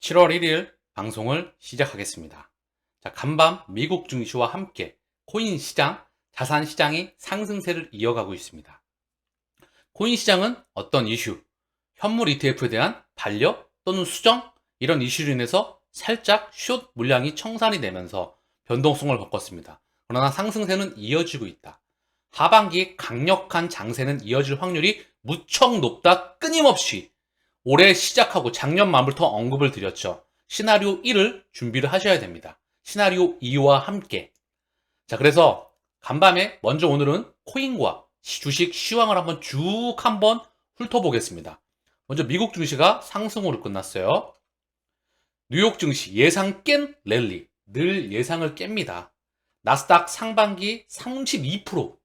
7월 1일 방송을 시작하겠습니다. 자, 간밤 미국 증시와 함께 코인 시장, 자산 시장이 상승세를 이어가고 있습니다. 코인 시장은 어떤 이슈, 현물 ETF에 대한 반려 또는 수정 이런 이슈로 인해서 살짝 숏 물량이 청산이 되면서 변동성을 겪었습니다. 그러나 상승세는 이어지고 있다. 하반기 강력한 장세는 이어질 확률이 무척 높다. 끊임없이 올해 시작하고 작년 말부터 언급을 드렸죠. 시나리오 1을 준비를 하셔야 됩니다. 시나리오 2와 함께. 자, 그래서 간밤에 먼저 오늘은 코인과 주식 시황을 한번 훑어보겠습니다. 먼저 미국 증시가 상승으로 끝났어요. 뉴욕 증시 예상 깬 랠리. 늘 예상을 깹니다. 나스닥 상반기 32%,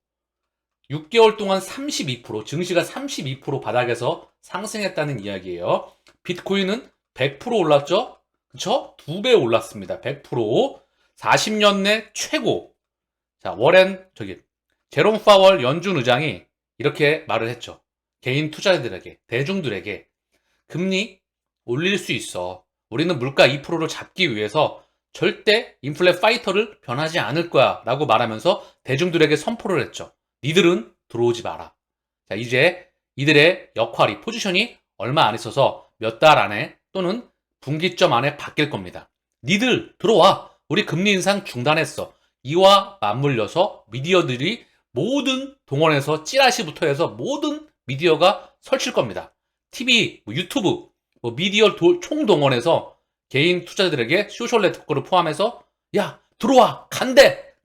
6개월 동안 32%, 증시가 32% 바닥에서 상승했다는 이야기예요. 비트코인은 100% 올랐죠? 그쵸? 2배 올랐습니다. 100%. 40년 내 최고. 자, 제롬 파월 연준 의장이 이렇게 말을 했죠. 개인 투자자들에게, 대중들에게 금리 올릴 수 있어. 우리는 물가 2%를 잡기 위해서 절대 인플레 파이터를 변하지 않을 거야 라고 말하면서 대중들에게 선포를 했죠. 니들은 들어오지 마라. 자, 이제 이들의 역할이, 포지션이 얼마 안 있어서 몇 달 안에 또는 분기점 안에 바뀔 겁니다. 니들 들어와. 우리 금리 인상 중단했어. 이와 맞물려서 미디어들이 모든 동원해서 찌라시부터 해서 모든 미디어가 설칠 겁니다. TV, 유튜브, 미디어 총동원해서 개인 투자자들에게 소셜 네트워크를 포함해서 야, 들어와. 간대.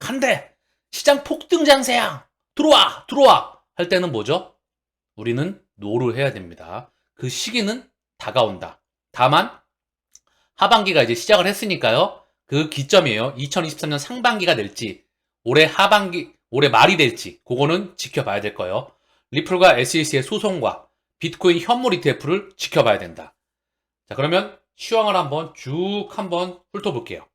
시장 폭등 장세야. 들어와 할 때는 뭐죠? 우리는 노를 해야 됩니다. 그 시기는 다가온다. 다만 하반기가 이제 시작을 했으니까요. 그 기점이에요. 2023년 상반기가 될지 올해 말이 될지 그거는 지켜봐야 될 거예요. 리플과 SEC의 소송과 비트코인 현물 ETF를 지켜봐야 된다. 자, 그러면 시황을 한번 훑어볼게요.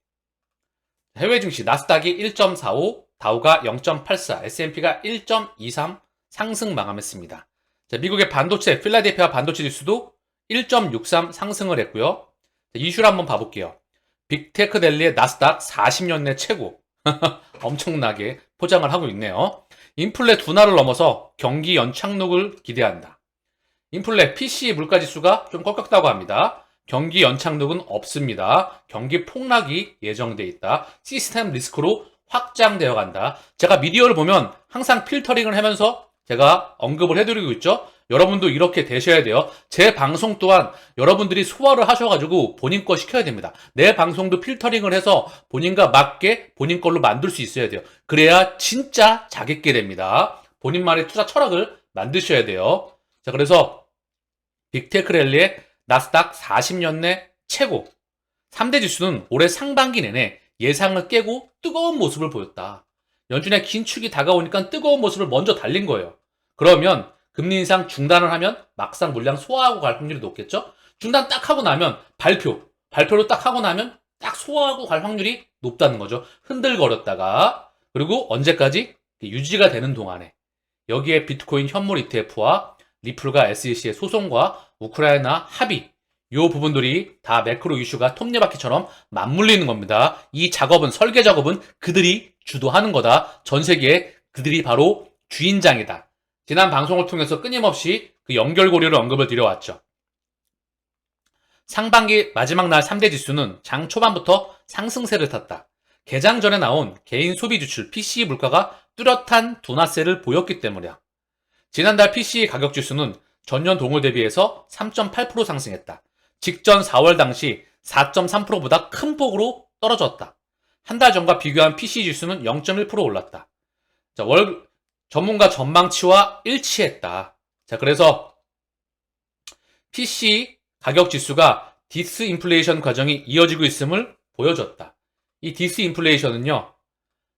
해외 증시 나스닥이 1.45, 다우가 0.84, S&P가 1.23 상승 마감했습니다. 자, 미국의 반도체, 필라델피아 반도체 지수도 1.63 상승을 했고요. 자, 이슈를 한번 봐볼게요. 빅테크 랠리의 나스닥 40년 내 최고. 엄청나게 포장을 하고 있네요. 인플레 둔화를 넘어서 경기 연착륙을 기대한다. 인플레 PC 물가지수가 좀 꺾였다고 합니다. 경기 연착륙은 없습니다. 경기 폭락이 예정돼 있다. 시스템 리스크로 확장되어 간다. 제가 미디어를 보면 항상 필터링을 하면서 제가 언급을 해드리고 있죠. 여러분도 이렇게 되셔야 돼요. 제 방송 또한 여러분들이 소화를 하셔가지고 본인 거 시켜야 됩니다. 내 방송도 필터링을 해서 본인과 맞게 본인 걸로 만들 수 있어야 돼요. 그래야 진짜 자객게 됩니다. 본인만의 투자 철학을 만드셔야 돼요. 자, 그래서 빅테크 랠리의 나스닥 40년 내 최고. 3대 지수는 올해 상반기 내내 예상을 깨고 뜨거운 모습을 보였다. 연준의 긴축이 다가오니까 뜨거운 모습을 먼저 달린 거예요. 그러면 금리 인상 중단을 하면 막상 물량 소화하고 갈 확률이 높겠죠? 중단 딱 하고 나면 발표를 딱 하고 나면 딱 소화하고 갈 확률이 높다는 거죠. 흔들거렸다가 그리고 언제까지? 유지가 되는 동안에 여기에 비트코인 현물 ETF와 리플과 SEC의 소송과 우크라이나 합의 이 부분들이 다 매크로 이슈가 톱니바퀴처럼 맞물리는 겁니다. 이 작업은, 설계 작업은 그들이 주도하는 거다. 전 세계에 그들이 바로 주인장이다. 지난 방송을 통해서 끊임없이 그 연결고리를 언급을 드려왔죠. 상반기 마지막 날 3대 지수는 장 초반부터 상승세를 탔다. 개장 전에 나온 개인 소비 지출 PCE 물가가 뚜렷한 둔화세를 보였기 때문이야. 지난달 PCE 가격 지수는 전년 동월 대비해서 3.8% 상승했다. 직전 4월 당시 4.3%보다 큰 폭으로 떨어졌다. 한 달 전과 비교한 PCE 지수는 0.1% 올랐다. 자, 전문가 전망치와 일치했다. 자, 그래서 PC 가격 지수가 디스인플레이션 과정이 이어지고 있음을 보여줬다. 이 디스인플레이션은요,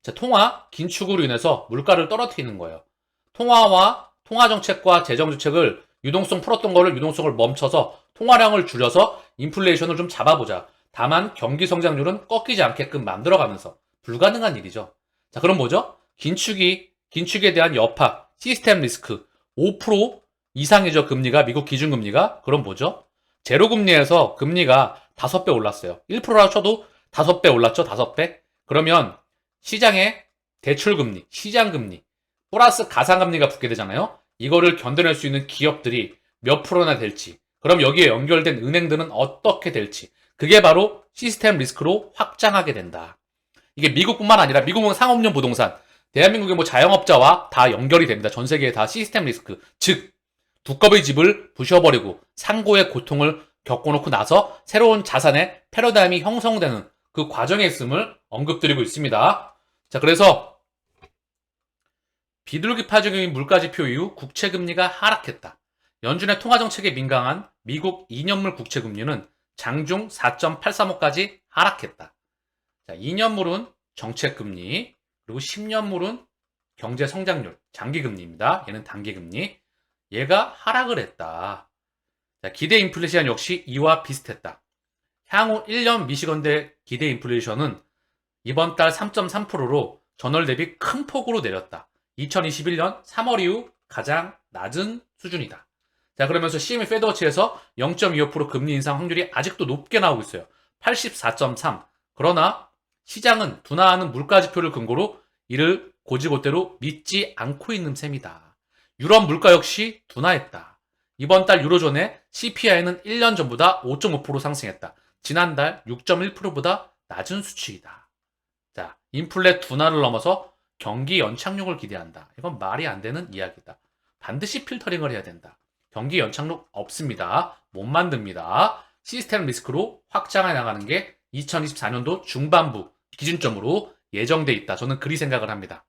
자, 통화 긴축으로 인해서 물가를 떨어뜨리는 거예요. 통화 정책과 재정 정책을 유동성 풀었던 거를 유동성을 멈춰서 통화량을 줄여서 인플레이션을 좀 잡아보자. 다만 경기 성장률은 꺾이지 않게끔 만들어가면서 불가능한 일이죠. 자, 그럼 뭐죠? 긴축에 대한 여파, 시스템 리스크 5% 이상이죠. 금리가, 미국 기준금리가. 그럼 뭐죠? 제로금리에서 금리가 5배 올랐어요. 1%라 쳐도 5배 올랐죠? 5배? 그러면 시장에 대출금리, 시장금리, 플러스 가상금리가 붙게 되잖아요. 이거를 견뎌낼 수 있는 기업들이 몇 프로나 될지, 그럼 여기에 연결된 은행들은 어떻게 될지, 그게 바로 시스템 리스크로 확장하게 된다. 이게 미국뿐만 아니라 미국은 상업용 부동산, 대한민국의 뭐 자영업자와 다 연결이 됩니다. 전 세계에 다 시스템 리스크, 즉 두꺼비 집을 부셔버리고 상고의 고통을 겪어놓고 나서 새로운 자산의 패러다임이 형성되는 그 과정에 있음을 언급드리고 있습니다. 자, 그래서 비둘기파적인 물가지표 이후 국채금리가 하락했다. 연준의 통화정책에 민감한 미국 2년물 국채금리는 장중 4.835까지 하락했다. 자, 2년물은 정책금리, 그리고 10년물은 경제성장률, 장기금리입니다. 얘는 단기금리. 얘가 하락을 했다. 자, 기대 인플레이션 역시 이와 비슷했다. 향후 1년 미시건대 기대 인플레이션은 이번 달 3.3%로 전월 대비 큰 폭으로 내렸다. 2021년 3월 이후 가장 낮은 수준이다. 자, 그러면서 CME 페드워치에서 0.25% 금리 인상 확률이 아직도 높게 나오고 있어요. 84.3. 그러나 시장은 둔화하는 물가지표를 근거로 이를 고지고대로 믿지 않고 있는 셈이다. 유럽 물가 역시 둔화했다. 이번 달 유로존의 CPI는 1년 전보다 5.5% 상승했다. 지난달 6.1%보다 낮은 수치이다. 자, 인플레 둔화를 넘어서 경기 연착륙을 기대한다. 이건 말이 안 되는 이야기다. 반드시 필터링을 해야 된다. 경기 연착륙 없습니다. 못 만듭니다. 시스템 리스크로 확장해 나가는 게 2024년도 중반부 기준점으로 예정돼 있다. 저는 그리 생각을 합니다.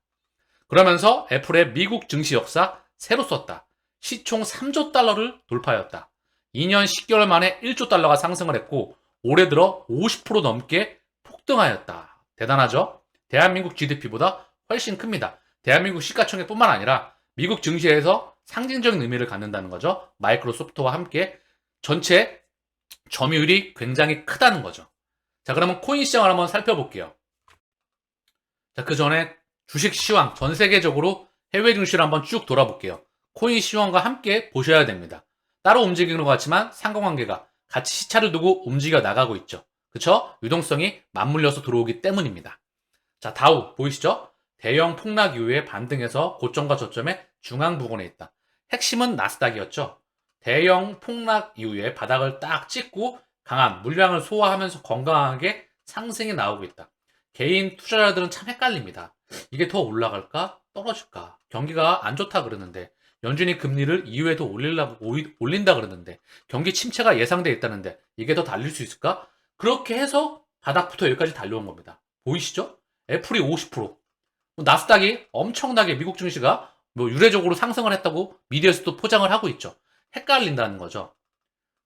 그러면서 애플의 미국 증시 역사 새로 썼다. 시총 3조 달러를 돌파하였다. 2년 10개월 만에 1조 달러가 상승을 했고 올해 들어 50% 넘게 폭등하였다. 대단하죠? 대한민국 GDP보다 훨씬 큽니다. 대한민국 시가총액뿐만 아니라 미국 증시에서 상징적인 의미를 갖는다는 거죠. 마이크로소프트와 함께 전체 점유율이 굉장히 크다는 거죠. 자, 그러면 코인 시장을 한번 살펴볼게요. 자, 그 전에 주식 시황, 전 세계적으로 해외 증시를 한번 쭉 돌아볼게요. 코인 시황과 함께 보셔야 됩니다. 따로 움직이는 것 같지만 상관관계가 같이 시차를 두고 움직여 나가고 있죠. 그쵸? 유동성이 맞물려서 들어오기 때문입니다. 자, 다우 보이시죠? 대형 폭락 이후에 반등해서 고점과 저점의 중앙 부근에 있다. 핵심은 나스닥이었죠. 대형 폭락 이후에 바닥을 딱 찍고 강한 물량을 소화하면서 건강하게 상승이 나오고 있다. 개인 투자자들은 참 헷갈립니다. 이게 더 올라갈까? 떨어질까? 경기가 안 좋다 그러는데 연준이 금리를 이후에도 올린다 그러는데 경기 침체가 예상돼 있다는데 이게 더 달릴 수 있을까? 그렇게 해서 바닥부터 여기까지 달려온 겁니다. 보이시죠? 애플이 50%, 나스닥이 엄청나게 미국 증시가 유례적으로 상승을 했다고 미디어에서도 포장을 하고 있죠. 헷갈린다는 거죠.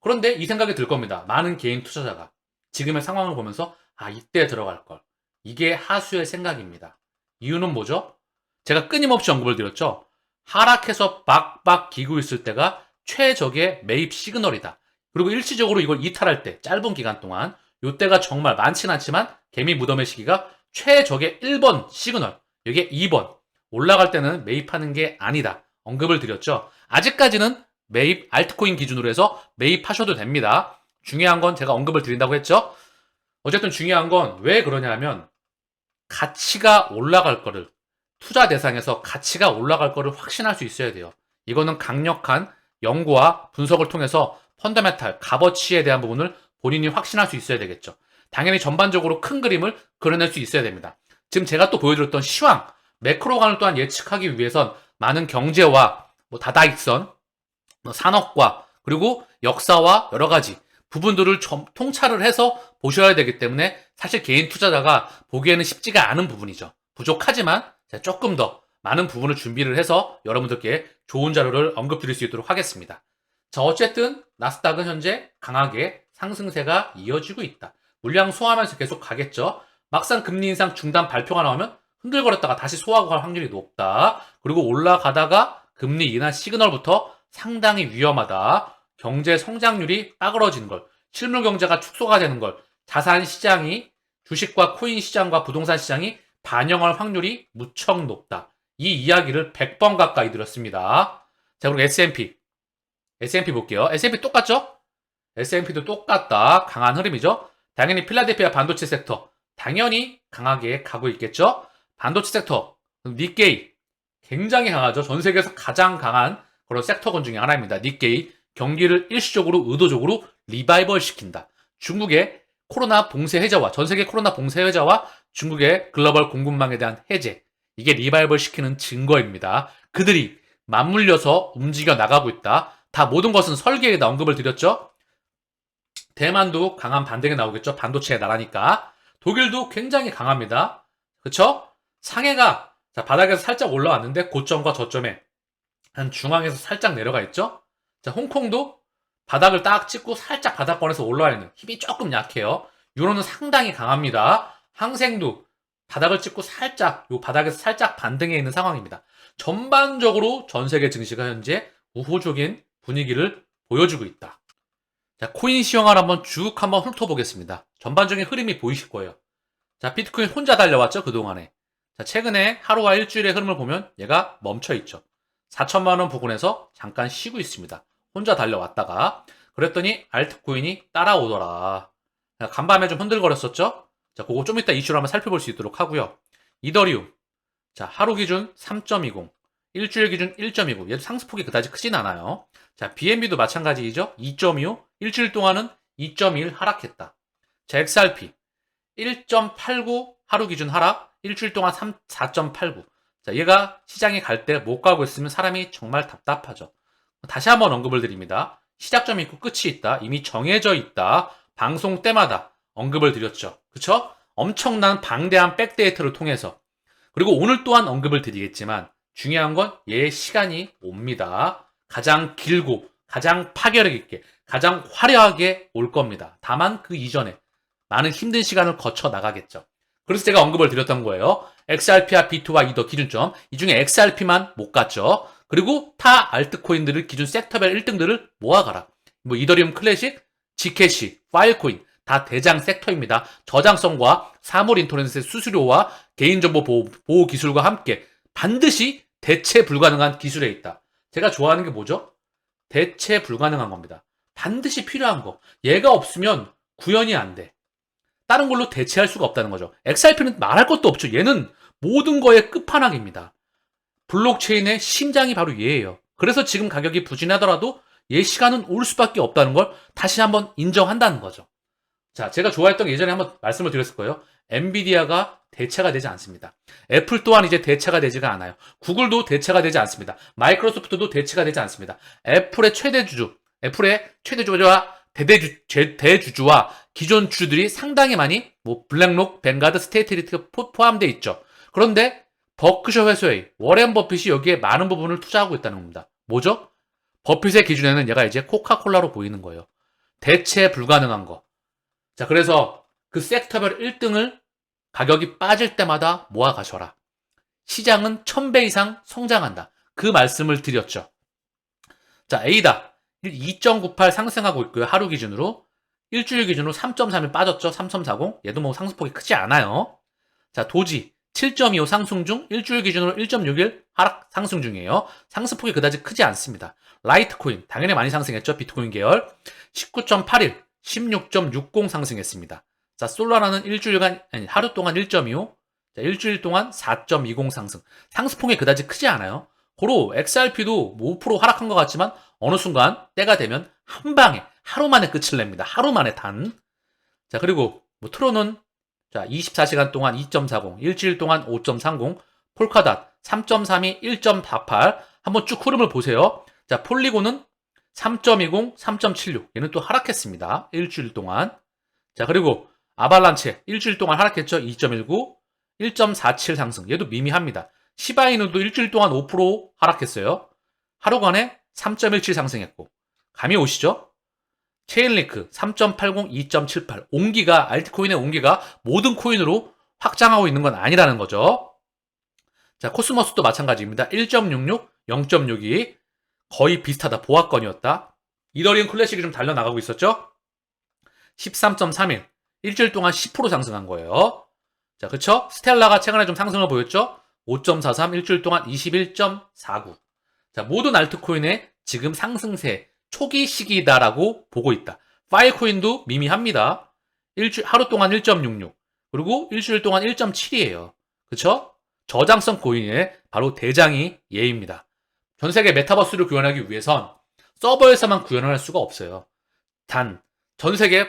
그런데 이 생각이 들 겁니다. 많은 개인 투자자가 지금의 상황을 보면서 이때 들어갈 걸. 이게 하수의 생각입니다. 이유는 뭐죠? 제가 끊임없이 언급을 드렸죠. 하락해서 박박 기고 있을 때가 최적의 매입 시그널이다. 그리고 일시적으로 이걸 이탈할 때 짧은 기간 동안 이때가 정말 많진 않지만 개미 무덤의 시기가 최적의 1번 시그널. 이게 2번. 올라갈 때는 매입하는 게 아니다. 언급을 드렸죠. 아직까지는 매입 알트코인 기준으로 해서 매입하셔도 됩니다. 중요한 건 제가 언급을 드린다고 했죠. 어쨌든 중요한 건 왜 그러냐 하면 가치가 올라갈 거를 투자 대상에서 가치가 올라갈 거를 확신할 수 있어야 돼요. 이거는 강력한 연구와 분석을 통해서 펀더멘탈, 값어치에 대한 부분을 본인이 확신할 수 있어야 되겠죠. 당연히 전반적으로 큰 그림을 그려낼 수 있어야 됩니다. 지금 제가 또 보여드렸던 시황, 매크로관을 또한 예측하기 위해선 많은 경제와 다다익선, 산업과 그리고 역사와 여러 가지 부분들을 통찰을 해서 보셔야 되기 때문에 사실 개인 투자자가 보기에는 쉽지가 않은 부분이죠. 부족하지만 제가 조금 더 많은 부분을 준비를 해서 여러분들께 좋은 자료를 언급드릴 수 있도록 하겠습니다. 자, 어쨌든 나스닥은 현재 강하게 상승세가 이어지고 있다. 물량 소화하면서 계속 가겠죠. 막상 금리 인상 중단 발표가 나오면 흔들거렸다가 다시 소화하고 갈 확률이 높다. 그리고 올라가다가 금리 인하 시그널부터 상당히 위험하다. 경제 성장률이 빠그러지는 걸, 실물 경제가 축소가 되는 걸, 자산 시장이 주식과 코인 시장과 부동산 시장이 반영할 확률이 무척 높다. 이 이야기를 100번 가까이 드렸습니다. 자, 그리고 S&P 볼게요. S&P 똑같죠? S&P도 똑같다. 강한 흐름이죠. 당연히 필라델피아 반도체 섹터 당연히 강하게 가고 있겠죠. 반도체 섹터 니케이 굉장히 강하죠. 전 세계에서 가장 강한 그런 섹터군 중에 하나입니다. 니케이 경기를 일시적으로 의도적으로 리바이벌 시킨다. 중국의 코로나 봉쇄 해제와 전 세계 코로나 봉쇄 해제와 중국의 글로벌 공급망에 대한 해제 이게 리바이벌 시키는 증거입니다. 그들이 맞물려서 움직여 나가고 있다. 다 모든 것은 설계에 언급을 드렸죠. 대만도 강한 반등이 나오겠죠. 반도체의 나라니까. 독일도 굉장히 강합니다. 그쵸? 상해가 자, 바닥에서 살짝 올라왔는데 고점과 저점에 한 중앙에서 살짝 내려가 있죠. 자, 홍콩도 바닥을 딱 찍고 살짝 바닥권에서 올라와 있는 힘이 조금 약해요. 유로는 상당히 강합니다. 항생도 바닥을 찍고 살짝 요 바닥에서 살짝 반등해 있는 상황입니다. 전반적으로 전 세계 증시가 현재 우호적인 분위기를 보여주고 있다. 자, 코인 시황을 한번 훑어보겠습니다. 전반적인 흐름이 보이실 거예요. 자, 비트코인 혼자 달려왔죠, 그동안에. 자, 최근에 하루와 일주일의 흐름을 보면 얘가 멈춰있죠. 4천만 원 부근에서 잠깐 쉬고 있습니다. 혼자 달려왔다가 그랬더니 알트코인이 따라오더라. 간밤에 좀 흔들거렸었죠. 자, 그거 좀 이따 이슈를 한번 살펴볼 수 있도록 하고요. 이더리움. 자, 하루 기준 3.20, 일주일 기준 1.29. 얘도 상승폭이 그다지 크진 않아요. 자, BNB도 마찬가지이죠. 2.25, 일주일 동안은 2.1 하락했다. 자, XRP 1.89 하루 기준 하락, 일주일 동안 4.89. 자, 얘가 시장에 갈 때 못 가고 있으면 사람이 정말 답답하죠. 다시 한번 언급을 드립니다. 시작점이 있고 끝이 있다. 이미 정해져 있다. 방송 때마다 언급을 드렸죠. 그쵸? 엄청난 방대한 백데이터를 통해서. 그리고 오늘 또한 언급을 드리겠지만 중요한 건 얘의 시간이 옵니다. 가장 길고 가장 파괴력 있게 가장 화려하게 올 겁니다. 다만 그 이전에 많은 힘든 시간을 거쳐 나가겠죠. 그래서 제가 언급을 드렸던 거예요. XRP와 B2와 이더 기준점 이 중에 XRP만 못 갔죠. 그리고 타 알트코인들을 기준 섹터별 1등들을 모아가라. 뭐 이더리움 클래식, 지캐시, 파일코인 다 대장 섹터입니다. 저장성과 사물 인터넷의 수수료와 개인정보 보호 기술과 함께 반드시 대체 불가능한 기술에 있다. 제가 좋아하는 게 뭐죠? 대체 불가능한 겁니다. 반드시 필요한 거. 얘가 없으면 구현이 안 돼. 다른 걸로 대체할 수가 없다는 거죠. XRP는 말할 것도 없죠. 얘는 모든 거의 끝판왕입니다. 블록체인의 심장이 바로 얘예요. 그래서 지금 가격이 부진하더라도 얘 시간은 올 수밖에 없다는 걸 다시 한번 인정한다는 거죠. 자, 제가 좋아했던 게 예전에 한번 말씀을 드렸을 거예요. 엔비디아가 대체가 되지 않습니다. 애플 또한 이제 대체가 되지가 않아요. 구글도 대체가 되지 않습니다. 마이크로소프트도 대체가 되지 않습니다. 애플의 최대주주와 대주주와 기존 주주들이 상당히 많이 뭐 블랙록, 뱅가드, 스테이트리트가 포함되어 있죠. 그런데 버크셔 회사의 워렌 버핏이 여기에 많은 부분을 투자하고 있다는 겁니다. 뭐죠? 버핏의 기준에는 얘가 이제 코카콜라로 보이는 거예요. 대체 불가능한 거. 자, 그래서 그 섹터별 1등을 가격이 빠질 때마다 모아 가셔라. 시장은 1000배 이상 성장한다. 그 말씀을 드렸죠. 자, 에이다 2.98 상승하고 있고요. 하루 기준으로. 일주일 기준으로 3.31 빠졌죠. 3.40. 얘도 뭐 상승폭이 크지 않아요. 자, 도지 7.25 상승 중, 일주일 기준으로 1.61 하락 상승 중이에요. 상승폭이 그다지 크지 않습니다. 라이트코인 당연히 많이 상승했죠. 비트코인 계열 19.81, 16.60 상승했습니다. 자, 솔라나는 하루 동안 1.25, 자, 일주일 동안 4.20 상승. 상승폭이 그다지 크지 않아요. 고로 XRP도 5% 하락한 것 같지만 어느 순간 때가 되면 한 방에 하루 만에 끝을 냅니다. 하루 만에 단. 자, 그리고 뭐 트론은 자, 24시간 동안 2.40, 일주일 동안 5.30, 폴카닷 3.32, 1.48. 한번 쭉 흐름을 보세요. 자, 폴리곤은 3.20, 3.76. 얘는 또 하락했습니다. 일주일 동안. 자, 그리고 아발란체 일주일 동안 하락했죠. 2.19, 1.47 상승. 얘도 미미합니다. 시바이누도 일주일 동안 5% 하락했어요. 하루간에 3.17 상승했고. 감이 오시죠? 체인리크 3.80, 2.78. 온기가 알트코인의 온기가 모든 코인으로 확장하고 있는 건 아니라는 거죠. 자, 코스모스도 마찬가지입니다. 1.66, 0.62 거의 비슷하다. 보합권이었다. 이더리움 클래식이 좀 달려나가고 있었죠. 13.31 일주일 동안 10% 상승한 거예요. 자, 그쵸? 스텔라가 최근에 좀 상승을 보였죠. 5.43 일주일 동안 21.49. 자, 모든 알트코인의 지금 상승세 초기 시기다라고 보고 있다. 파이코인도 미미합니다. 하루 동안 1.66, 그리고 일주일 동안 1.7이에요. 그쵸? 저장성 코인의 바로 대장이 얘입니다. 전 세계 메타버스를 구현하기 위해선 서버에서만 구현을 할 수가 없어요. 단, 전 세계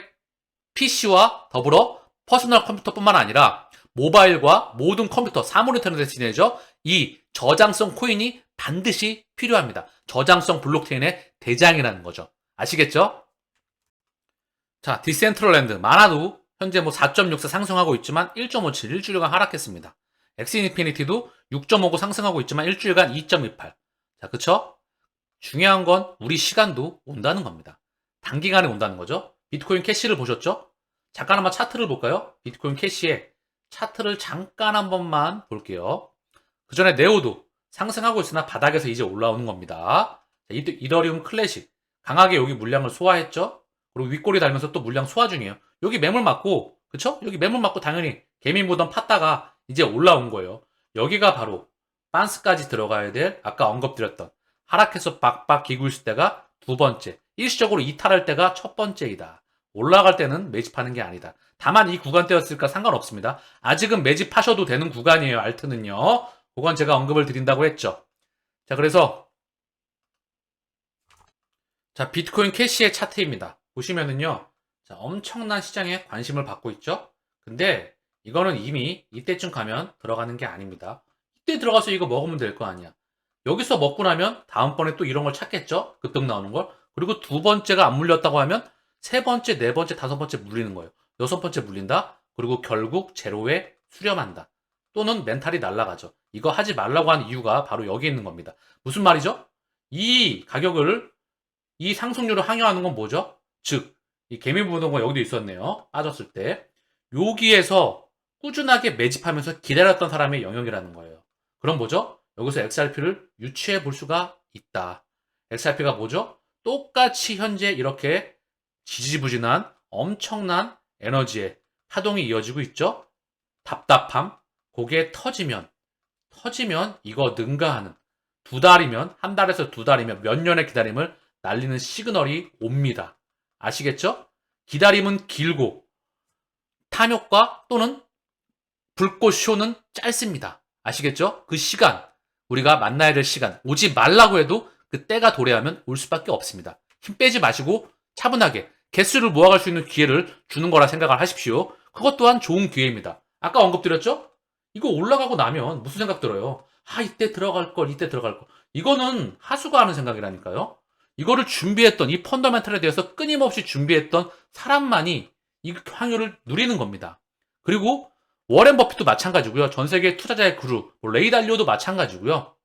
PC와 더불어 퍼스널 컴퓨터뿐만 아니라 모바일과 모든 컴퓨터, 사물 인터넷에 지내죠. 이 저장성 코인이 반드시 필요합니다. 저장성 블록체인의 대장이라는 거죠. 아시겠죠? 자, 디센트럴랜드 많아도 현재 4.64 상승하고 있지만 1.57 일주일간 하락했습니다. 엑스인피니티도 6.59 상승하고 있지만 일주일간 2.28. 자, 그쵸? 중요한 건 우리 시간도 온다는 겁니다. 단기간에 온다는 거죠. 비트코인 캐시를 보셨죠? 잠깐 한번 차트를 볼까요? 비트코인 캐시의 차트를 잠깐 한 번만 볼게요. 그 전에 네오도 상승하고 있으나 바닥에서 이제 올라오는 겁니다. 자, 이더리움 클래식 강하게 여기 물량을 소화했죠? 그리고 윗꼬리 달면서 또 물량 소화 중이에요. 여기 매물 맞고, 그쵸? 여기 매물 맞고 당연히 개미 보던 팠다가 이제 올라온 거예요. 여기가 바로 반스까지 들어가야 될 아까 언급드렸던 하락해서 빡빡 기고 있을 때가 두 번째, 일시적으로 이탈할 때가 첫 번째이다. 올라갈 때는 매집하는 게 아니다. 다만 이 구간대였을까 상관없습니다. 아직은 매집하셔도 되는 구간이에요. 알트는요. 그건 제가 언급을 드린다고 했죠. 자, 그래서 자, 비트코인 캐시의 차트입니다. 보시면은요. 자, 엄청난 시장에 관심을 받고 있죠. 근데 이거는 이미 이때쯤 가면 들어가는 게 아닙니다. 이때 들어가서 이거 먹으면 될 거 아니야. 여기서 먹고 나면 다음번에 또 이런 걸 찾겠죠? 급등 나오는 걸. 그리고 두 번째가 안 물렸다고 하면 세 번째, 네 번째, 다섯 번째 물리는 거예요. 여섯 번째 물린다. 그리고 결국 제로에 수렴한다. 또는 멘탈이 날아가죠. 이거 하지 말라고 한 이유가 바로 여기 있는 겁니다. 무슨 말이죠? 이 가격을, 이 상승률을 항해하는 건 뭐죠? 즉, 이 개미부동가 여기도 있었네요. 빠졌을 때. 여기에서 꾸준하게 매집하면서 기다렸던 사람의 영역이라는 거예요. 그럼 뭐죠? 여기서 XRP를 유추해 볼 수가 있다. XRP가 뭐죠? 똑같이 현재 이렇게 지지부진한 엄청난 에너지의 파동이 이어지고 있죠? 답답함, 그게 터지면 이거 능가하는 두 달이면, 한 달에서 두 달이면 몇 년의 기다림을 날리는 시그널이 옵니다. 아시겠죠? 기다림은 길고 탐욕과 또는 불꽃 쇼는 짧습니다. 아시겠죠? 그 시간, 우리가 만나야 될 시간, 오지 말라고 해도 그 때가 도래하면 올 수밖에 없습니다. 힘 빼지 마시고 차분하게 개수를 모아갈 수 있는 기회를 주는 거라 생각을 하십시오. 그것 또한 좋은 기회입니다. 아까 언급드렸죠? 이거 올라가고 나면 무슨 생각 들어요? 아, 이때 들어갈 걸, 이때 들어갈 걸. 이거는 하수가 하는 생각이라니까요. 이거를 준비했던, 이 펀더멘탈에 대해서 끊임없이 준비했던 사람만이 이 확률을 누리는 겁니다. 그리고 워렌 버핏도 마찬가지고요. 전 세계 투자자의 그룹, 레이 달리오도 마찬가지고요.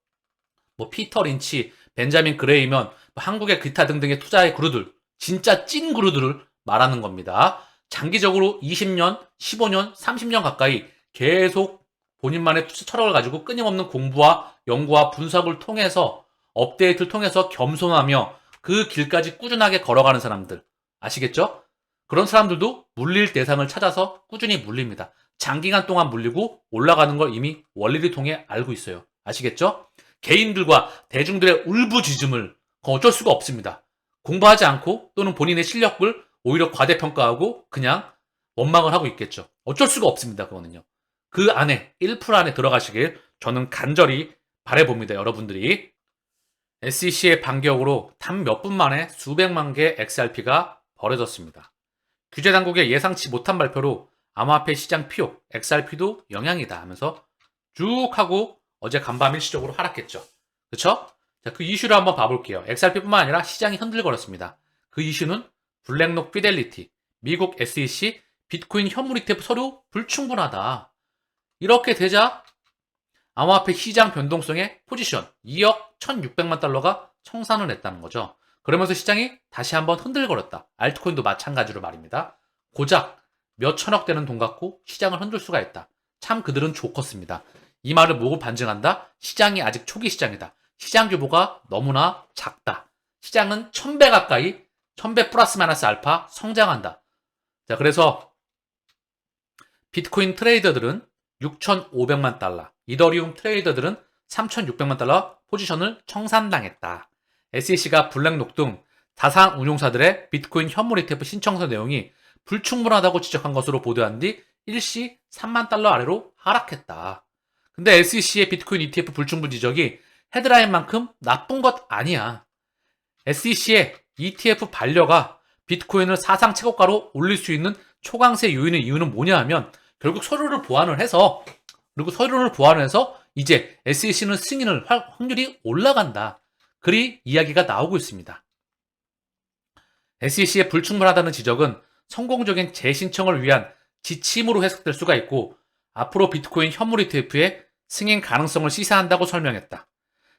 피터 린치, 벤자민 그레이먼, 한국의 기타 등등의 투자의 그룹들, 진짜 찐 그룹들을 말하는 겁니다. 장기적으로 20년, 15년, 30년 가까이 계속 본인만의 투자 철학을 가지고 끊임없는 공부와 연구와 분석을 통해서 업데이트를 통해서 겸손하며 그 길까지 꾸준하게 걸어가는 사람들. 아시겠죠? 그런 사람들도 물릴 대상을 찾아서 꾸준히 물립니다. 장기간 동안 물리고 올라가는 걸 이미 원리를 통해 알고 있어요. 아시겠죠? 개인들과 대중들의 울부짖음을 어쩔 수가 없습니다. 공부하지 않고 또는 본인의 실력을 오히려 과대평가하고 그냥 원망을 하고 있겠죠. 어쩔 수가 없습니다. 그거는요. 그 안에 1% 안에 들어가시길 저는 간절히 바라봅니다. 여러분들이. SEC의 반격으로 단 몇 분 만에 수백만 개 XRP가 버려졌습니다. 규제당국의 예상치 못한 발표로 암호화폐 시장 피오, XRP도 영향이다 하면서 쭉 하고 어제 간밤 일시적으로 하락했죠. 그쵸? 자, 그 이슈를 한번 봐볼게요. XRP뿐만 아니라 시장이 흔들거렸습니다. 그 이슈는 블랙록 피델리티, 미국 SEC, 비트코인 현물 ETF 서류 불충분하다. 이렇게 되자 암호화폐 시장 변동성의 포지션 2억 1,600만 달러가 청산을 했다는 거죠. 그러면서 시장이 다시 한번 흔들거렸다. 알트코인도 마찬가지로 말입니다. 고작 몇 천억 되는 돈 갖고 시장을 흔들 수가 있다. 참 그들은 좋겠습니다. 이 말을 뭐고 반증한다? 시장이 아직 초기 시장이다. 시장 규모가 너무나 작다. 시장은 1000배 가까이, 1000배 플러스 마이너스 알파 성장한다. 자, 그래서 비트코인 트레이더들은 6,500만 달러, 이더리움 트레이더들은 3,600만 달러 포지션을 청산당했다. SEC가 블랙록 등 자산 운용사들의 비트코인 현물 ETF 신청서 내용이 불충분하다고 지적한 것으로 보도한 뒤 일시 3만 달러 아래로 하락했다. 근데 SEC의 비트코인 ETF 불충분 지적이 헤드라인만큼 나쁜 것 아니야. SEC의 ETF 반려가 비트코인을 사상 최고가로 올릴 수 있는 초강세 요인의 이유는 뭐냐 하면 결국 서류를 보완을 해서 이제 SEC는 승인을 확률이 올라간다. 그리 이야기가 나오고 있습니다. SEC의 불충분하다는 지적은 성공적인 재신청을 위한 지침으로 해석될 수가 있고 앞으로 비트코인 현물 ETF의 승인 가능성을 시사한다고 설명했다.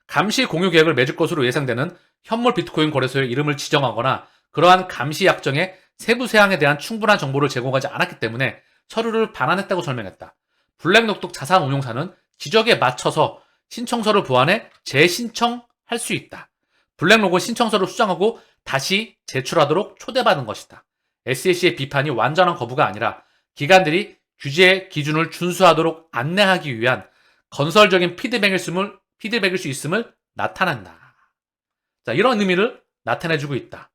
감시 공유 계획을 맺을 것으로 예상되는 현물 비트코인 거래소의 이름을 지정하거나 그러한 감시 약정의 세부 사항에 대한 충분한 정보를 제공하지 않았기 때문에 서류를 반환했다고 설명했다. 블랙록독 자산 운용사는 지적에 맞춰서 신청서를 보완해 재신청할 수 있다. 블랙록은 신청서를 수정하고 다시 제출하도록 초대받은 것이다. SEC의 비판이 완전한 거부가 아니라 기관들이 규제 기준을 준수하도록 안내하기 위한 건설적인 피드백일 수 있음을 나타낸다. 자, 이런 의미를 나타내주고 있다.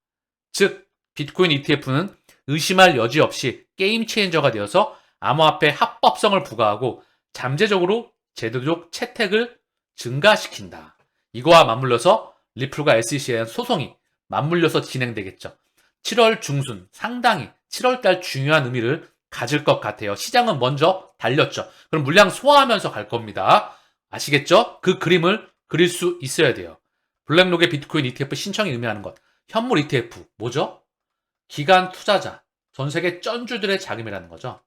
즉, 비트코인 ETF는 의심할 여지 없이 게임 체인저가 되어서 암호화폐 합법성을 부과하고 잠재적으로 제도적 채택을 증가시킨다. 이거와 맞물려서 리플과 SEC에 대한 소송이 맞물려서 진행되겠죠. 7월 중순, 상당히 7월달 중요한 의미를 가질 것 같아요. 시장은 먼저 달렸죠. 그럼 물량 소화하면서 갈 겁니다. 아시겠죠? 그 그림을 그릴 수 있어야 돼요. 블랙록의 비트코인 ETF 신청이 의미하는 것. 현물 ETF, 뭐죠? 기관 투자자, 전 세계 쩐주들의 자금이라는 거죠.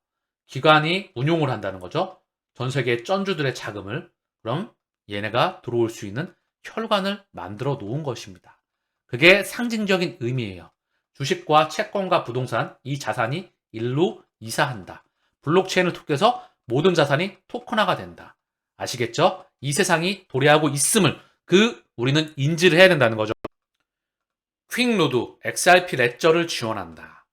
기관이 운용을 한다는 거죠. 전 세계 쩐주들의 자금을. 그럼 얘네가 들어올 수 있는 혈관을 만들어 놓은 것입니다. 그게 상징적인 의미예요. 주식과 채권과 부동산, 이 자산이 일로 이사한다. 블록체인을 통해서 모든 자산이 토큰화가 된다. 아시겠죠? 이 세상이 도래하고 있음을 우리는 인지를 해야 된다는 거죠. 퀵노드, XRP 레저를 지원한다.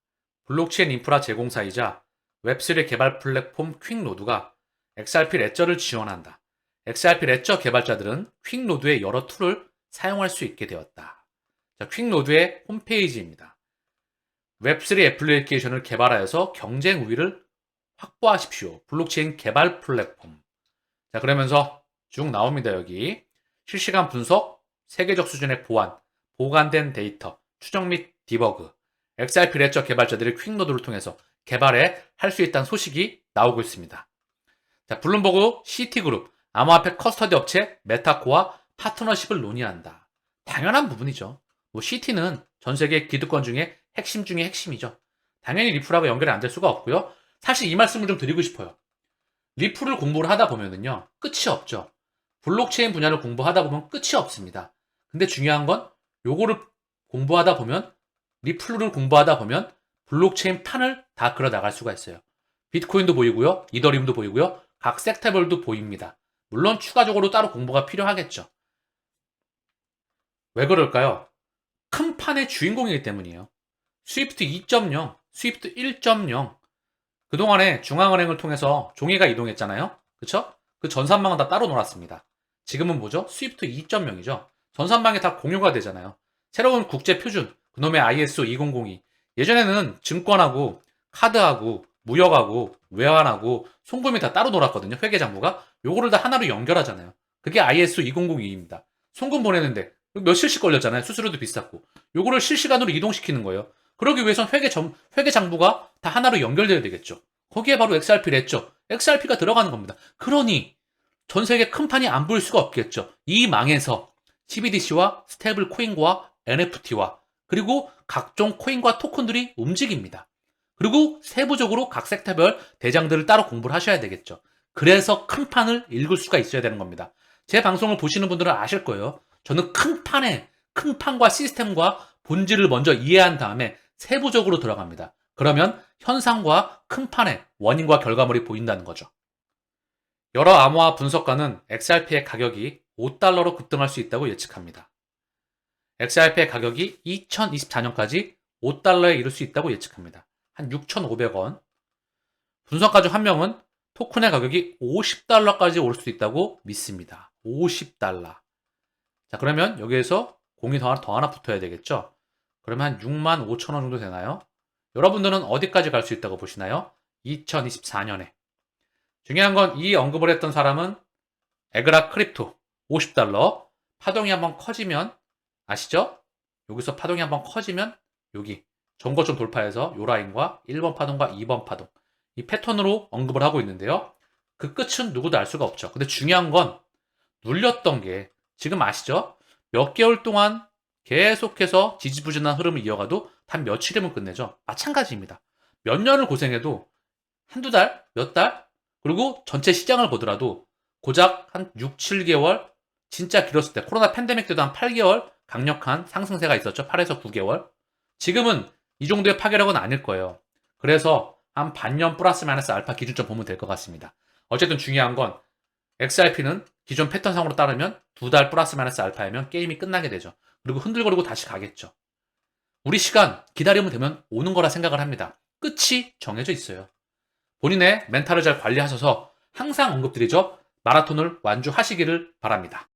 블록체인 인프라 제공사이자 웹3 개발 플랫폼 퀵노드가 XRP 레저를 지원한다. XRP 레저 개발자들은 퀵노드의 여러 툴을 사용할 수 있게 되었다. 자, 퀵노드의 홈페이지입니다. 웹3 애플리케이션을 개발하여서 경쟁 우위를 확보하십시오. 블록체인 개발 플랫폼. 자, 그러면서 쭉 나옵니다. 여기 실시간 분석, 세계적 수준의 보관된 데이터, 추적 및 디버그, XRP 레저 개발자들이 퀵노드를 통해서 개발해 할 수 있다는 소식이 나오고 있습니다. 자, 블룸버그 시티그룹, 암호화폐 커스터디 업체 메타코와 파트너십을 논의한다. 당연한 부분이죠. 시티는 전 세계 기득권 중에 핵심 중에 핵심이죠. 당연히 리플하고 연결이 안 될 수가 없고요. 사실 이 말씀을 좀 드리고 싶어요. 리플을 공부를 하다 보면은요, 끝이 없죠. 블록체인 분야를 공부하다 보면 끝이 없습니다. 근데 중요한 건 요거를 공부하다 보면, 리플을 공부하다 보면 블록체인 판을 다 그려 나갈 수가 있어요. 비트코인도 보이고요, 이더리움도 보이고요, 각 섹터별도 보입니다. 물론 추가적으로 따로 공부가 필요하겠죠. 왜 그럴까요? 큰 판의 주인공이기 때문이에요. 스위프트 2.0, 스위프트 1.0. 그동안에 중앙은행을 통해서 종이가 이동했잖아요. 그쵸? 그 전산망은 다 따로 놀았습니다. 지금은 뭐죠? 스위프트 2.0이죠. 전산망이 다 공유가 되잖아요. 새로운 국제 표준, 그놈의 ISO 2002. 예전에는 증권하고, 카드하고, 무역하고, 외환하고, 송금이 다 따로 놀았거든요. 회계장부가. 요거를 다 하나로 연결하잖아요. 그게 ISO 2002입니다. 송금 보내는데 며칠씩 걸렸잖아요. 수수료도 비쌌고. 요거를 실시간으로 이동시키는 거예요. 그러기 위해선 회계장부가 다 하나로 연결돼야 되겠죠. 거기에 바로 XRP 랬죠. XRP가 들어가는 겁니다. 그러니 전 세계 큰 판이 안 보일 수가 없겠죠. 이 망에서 CBDC와 스테이블 코인과 NFT와 그리고 각종 코인과 토큰들이 움직입니다. 그리고 세부적으로 각 섹터별 대장들을 따로 공부를 하셔야 되겠죠. 그래서 큰 판을 읽을 수가 있어야 되는 겁니다. 제 방송을 보시는 분들은 아실 거예요. 저는 큰 판과 시스템과 본질을 먼저 이해한 다음에 세부적으로 들어갑니다. 그러면 현상과 큰 판의 원인과 결과물이 보인다는 거죠. 여러 암호화 분석가는 XRP의 가격이 $5로 급등할 수 있다고 예측합니다. XRP의 가격이 2024년까지 $5에 이를 수 있다고 예측합니다. 한 6,500원. 분석가 중 한 명은 토큰의 가격이 $50까지 올 수 있다고 믿습니다. $50. 자, 그러면 여기에서 공이 더 하나 붙어야 되겠죠? 그러면 한 6만 5천 원 정도 되나요? 여러분들은 어디까지 갈 수 있다고 보시나요? 2024년에. 중요한 건 이 언급을 했던 사람은 에그라 크립토 50달러. 파동이 한번 커지면 아시죠? 여기서 파동이 한번 커지면 여기 전고점 돌파해서 요 라인과 1번 파동과 2번 파동 이 패턴으로 언급을 하고 있는데요. 그 끝은 누구도 알 수가 없죠. 근데 중요한 건 눌렸던 게 지금 아시죠? 몇 개월 동안 계속해서 지지부진한 흐름을 이어가도 단 며칠이면 끝내죠. 마찬가지입니다. 몇 년을 고생해도 한두 달, 몇 달, 그리고 전체 시장을 보더라도 고작 한 6, 7개월, 진짜 길었을 때 코로나 팬데믹 때도 한 8개월 강력한 상승세가 있었죠. 8에서 9개월. 지금은 이 정도의 파괴력은 아닐 거예요. 그래서 한 반년 플러스 마이너스 알파 기준점 보면 될 것 같습니다. 어쨌든 중요한 건 XRP는 기존 패턴상으로 따르면 2달 플러스 마이너스 알파이면 게임이 끝나게 되죠. 그리고 흔들거리고 다시 가겠죠. 우리 시간 기다리면 되면 오는 거라 생각을 합니다. 끝이 정해져 있어요. 본인의 멘탈을 잘 관리하셔서 항상 언급드리죠. 마라톤을 완주하시기를 바랍니다.